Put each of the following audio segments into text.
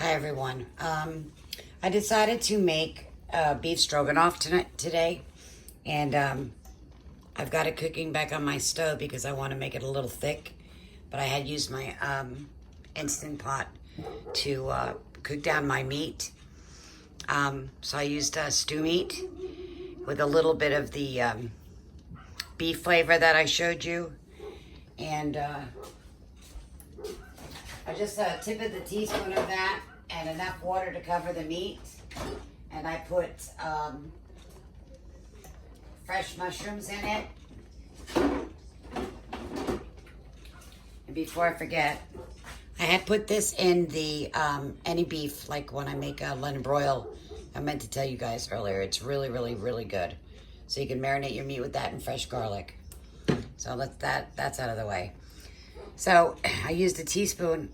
Hi everyone. I decided to make beef stroganoff today, and I've got it cooking back on my stove because I want to make it a little thick. But I had used my instant pot to cook down my meat. So I used stew meat with a little bit of the beef flavor that I showed you, and I just tip of the teaspoon of that and enough water to cover the meat. And I put fresh mushrooms in it. And before I forget, I had put this in the any beef, like when I make a London broil. I meant to tell you guys earlier, it's really, really, really good. So you can marinate your meat with that and fresh garlic. So that's out of the way. So I used a teaspoon,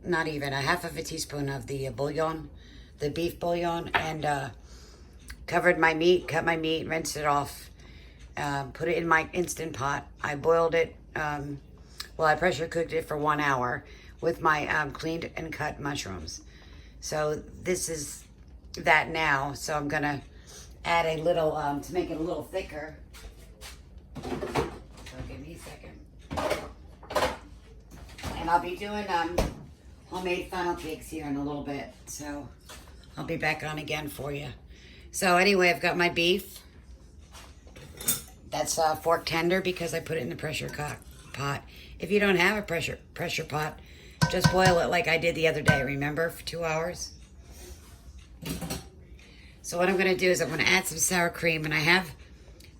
not even, a half of a teaspoon of the bouillon, the beef bouillon, and covered my meat, cut my meat, rinsed it off, put it in my Instant Pot. I boiled it, I pressure cooked it for 1 hour with my cleaned and cut mushrooms. So this is that now. So I'm gonna add a little, to make it a little thicker. So give me a second. And I'll be doing homemade funnel cakes here in a little bit. So I'll be back on again for you. So anyway, I've got my beef. That's fork tender because I put it in the pressure pot. If you don't have a pressure pot, just boil it like I did the other day, remember, for 2 hours. So what I'm going to do is I'm going to add some sour cream, and I have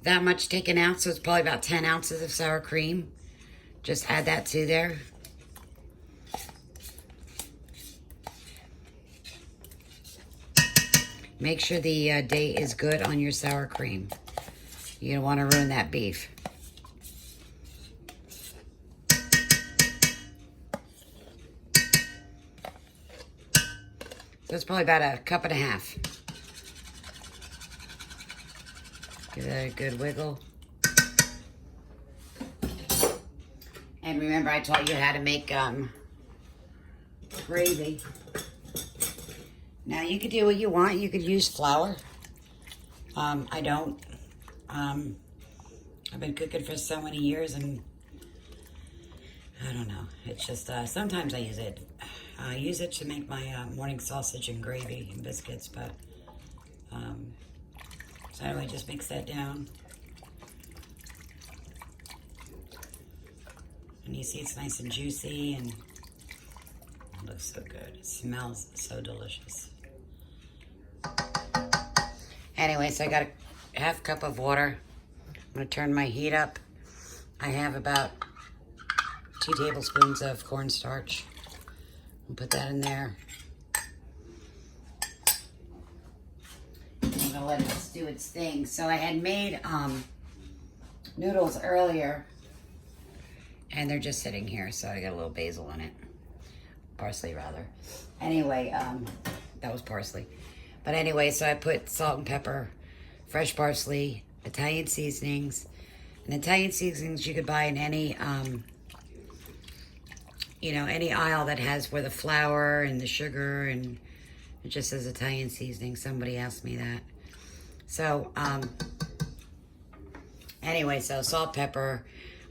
that much taken out, so it's probably about 10 ounces of sour cream. Just add that to there. Make sure the date is good on your sour cream. You don't want to ruin that beef. So it's probably about a cup and a half. Give that a good wiggle. And remember, I taught you how to make gravy. Now you could do what you want. You could use flour. I don't. I've been cooking for so many years, and I don't know. It's just sometimes I use it. I use it to make my morning sausage and gravy and biscuits, but so anyway, just mix that down. And you see it's nice and juicy, and it looks so good. It smells so delicious. Anyway, so I got a half cup of water. I'm going to turn my heat up. I have about 2 tablespoons of cornstarch. I'll put that in there. I'm going to let it do its thing. So I had made noodles earlier, and they're just sitting here, so I got a little basil in it. Parsley, rather. Anyway, that was parsley. But anyway, so I put salt and pepper, fresh parsley, Italian seasonings. And Italian seasonings you could buy in any, any aisle that has where the flour and the sugar, and it just says Italian seasoning. Somebody asked me that. So, anyway, so salt, pepper.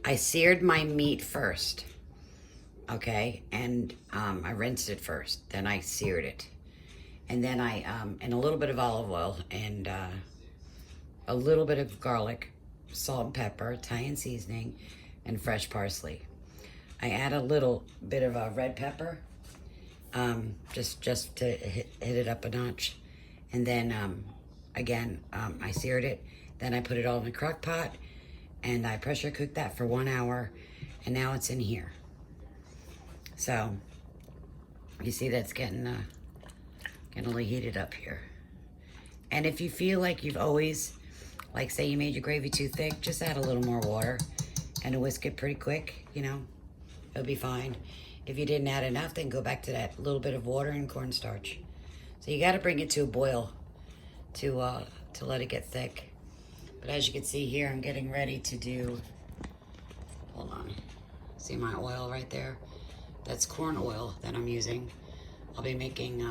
I seared my meat first, okay? And I rinsed it first. Then I seared it. And then and a little bit of olive oil and a little bit of garlic, salt and pepper, Italian seasoning, and fresh parsley. I add a little bit of red pepper, just to hit it up a notch. And then, again, I seared it. Then I put it all in a crock pot, and I pressure cooked that for 1 hour, and now it's in here. So, you see that's getting a little heated up here. And if you feel like you've always, like say you made your gravy too thick, just add a little more water and whisk it pretty quick, it'll be fine. If you didn't add enough, then go back to that little bit of water and cornstarch. So you got to bring it to a boil to let it get thick. But as you can see here, I'm getting ready to do, hold on, see my oil right there? That's corn oil that I'm using. I'll be making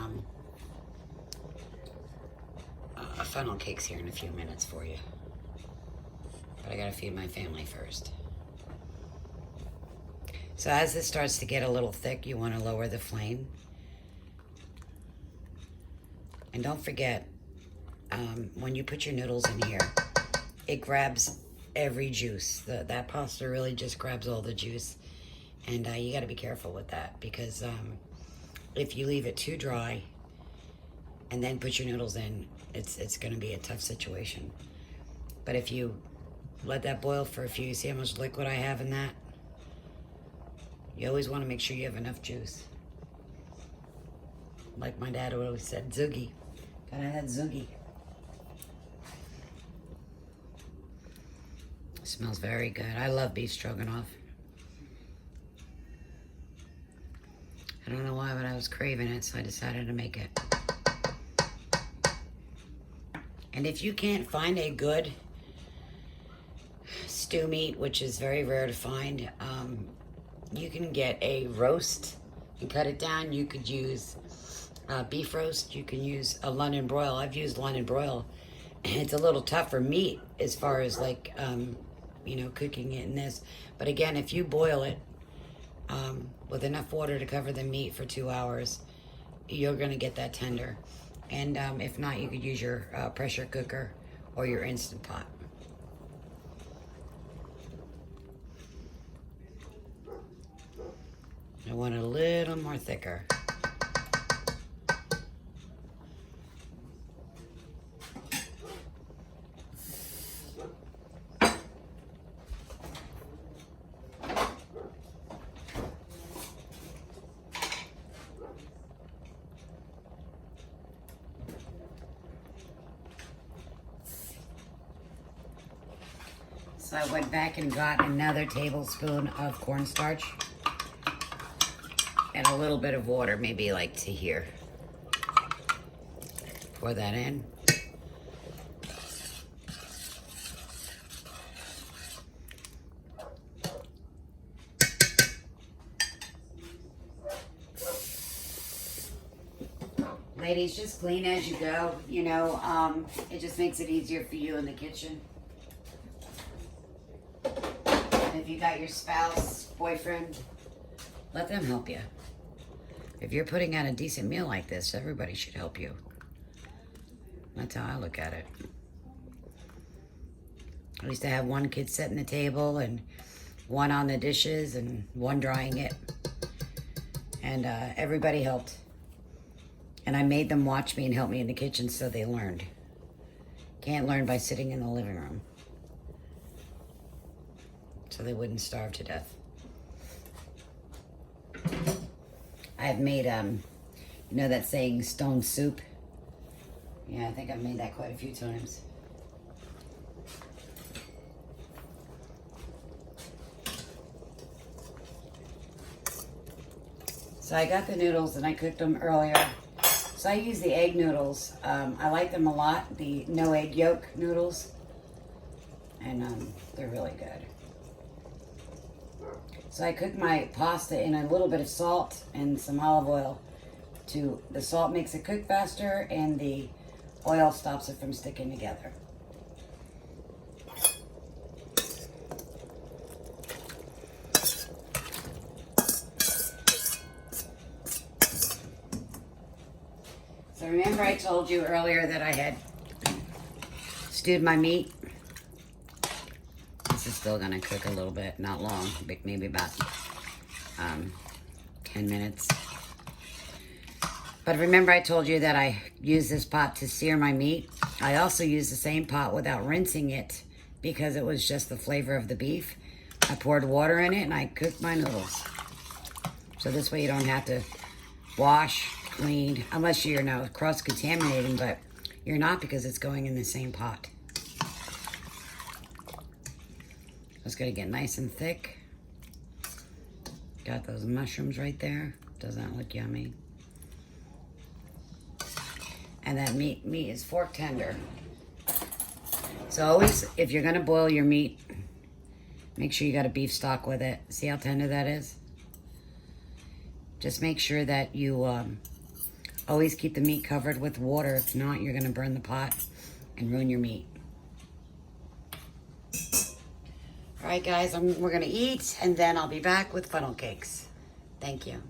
funnel cakes here in a few minutes for you. But I gotta feed my family first. So as this starts to get a little thick, you want to lower the flame. And don't forget, when you put your noodles in here, it grabs every juice. That pasta really just grabs all the juice. And you got to be careful with that, because if you leave it too dry and then put your noodles in, it's going to be a tough situation. But if you let that boil for a few, you see how much liquid I have in that? You always want to make sure you have enough juice. Like my dad always said, zoogie. Gotta have zoogie. Smells very good. I love beef stroganoff. I don't know why, but I was craving it, so I decided to make it. And if you can't find a good stew meat, which is very rare to find, you can get a roast and cut it down. You could use beef roast. You can use a London broil. I've used London broil. It's a little tougher meat as far as like, you know, cooking it in this. But again, if you boil it with enough water to cover the meat for 2 hours, you're going to get that tender. And if not, you could use your pressure cooker or your Instant Pot. I want it a little more thicker. So I went back and got another tablespoon of cornstarch and a little bit of water, maybe like to here. Pour that in. Ladies, just clean as you go. You know, it just makes it easier for you in the kitchen. And if you got your spouse, boyfriend, let them help you. If you're putting out a decent meal like this, everybody should help you. That's how I look at it. I used to have one kid setting the table and one on the dishes and one drying it. And everybody helped. And I made them watch me and help me in the kitchen so they learned. Can't learn by sitting in the living room. So they wouldn't starve to death. I've made, you know that saying, stone soup? Yeah, I think I've made that quite a few times. So I got the noodles and I cooked them earlier. So I use the egg noodles. I like them a lot, the no egg yolk noodles. And they're really good. So I cook my pasta in a little bit of salt and some olive oil. The salt makes it cook faster and the oil stops it from sticking together. So remember I told you earlier that I had stewed my meat? This is still gonna cook a little bit, not long, maybe about 10 minutes. But remember I told you that I use this pot to sear my meat. I also use the same pot without rinsing it because it was just the flavor of the beef. I poured water in it and I cooked my noodles. So this way you don't have to wash, clean, unless you're now cross-contaminating, but you're not because it's going in the same pot. It's gonna get nice and thick. Got those mushrooms right there. Does that look yummy? And that meat is fork tender. So always, if you're gonna boil your meat, make sure you got a beef stock with it. See how tender that is? Just make sure that you Always keep the meat covered with water. If not, you're going to burn the pot and ruin your meat. All right, guys, we're going to eat, and then I'll be back with funnel cakes. Thank you.